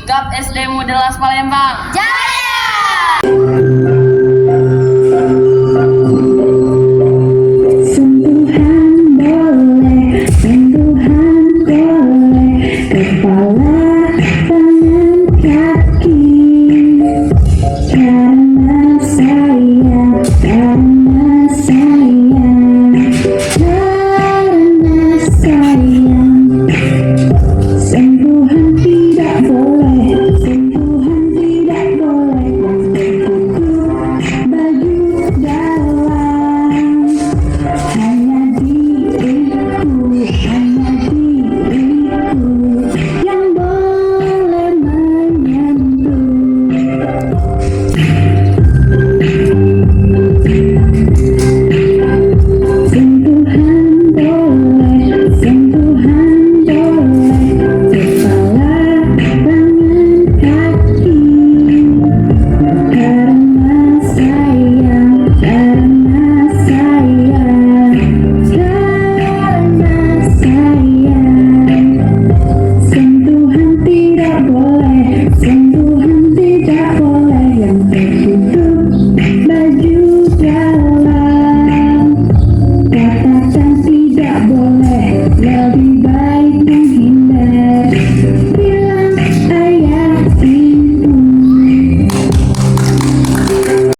Sikap SD Mudelas Palembang. Jaya! Sentuhan boleh, kepala, tangan, kaki. Karena sayang, karena sayang, karena sayang. Sentuhan tidak boleh, sentuhan tidak boleh. Yang tertutup baju dalam. Hanya diriku yang boleh menyentuh. Sentuhan boleh, sentuhan boleh, kepala, tangan, kaki. Karena sayang, karena sayang, karena sayang. Sentuhan tidak boleh, sentuhan tidak boleh. Yang tertutup baju dalam. Katakan tidak boleh,